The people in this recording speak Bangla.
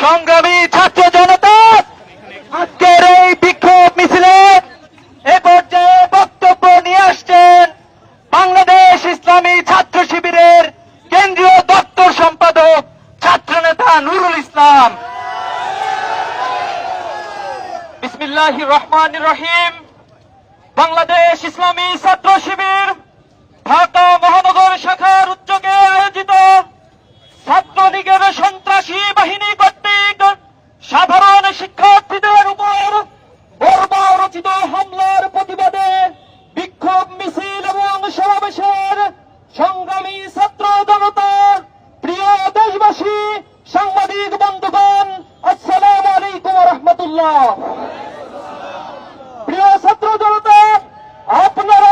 সংগ্রামী ছাত্র জনতা, আজকের এই বিক্ষোভ মিছিলে এ পর্যায়ে বক্তব্য নিয়ে আসছেন বাংলাদেশ ইসলামী ছাত্র শিবিরের কেন্দ্রীয় দপ্তর সম্পাদক ছাত্রনেতা নুরুল ইসলাম। বিসমিল্লাহির রহমানির রহিম। বাংলাদেশ ইসলামী ছাত্র শিবির ঢাকা মহানগর শাখার উদ্যোগে আয়োজিত ছাত্রলীগের সন্ত্রাসী বাহিনী কর্তৃক সাধারণ শিক্ষার্থীদের উপর বর্বরচিত হামলার প্রতিবাদে বিক্ষোভ মিছিল এবং সমাবেশের সংগ্রামী ছাত্র জনতা, প্রিয় দেশবাসী, সাংবাদিক বন্ধুগণ, আসসালামু আলাইকুম ওয়া রাহমাতুল্লাহ। প্রিয় ছাত্র জনতা, আপনারা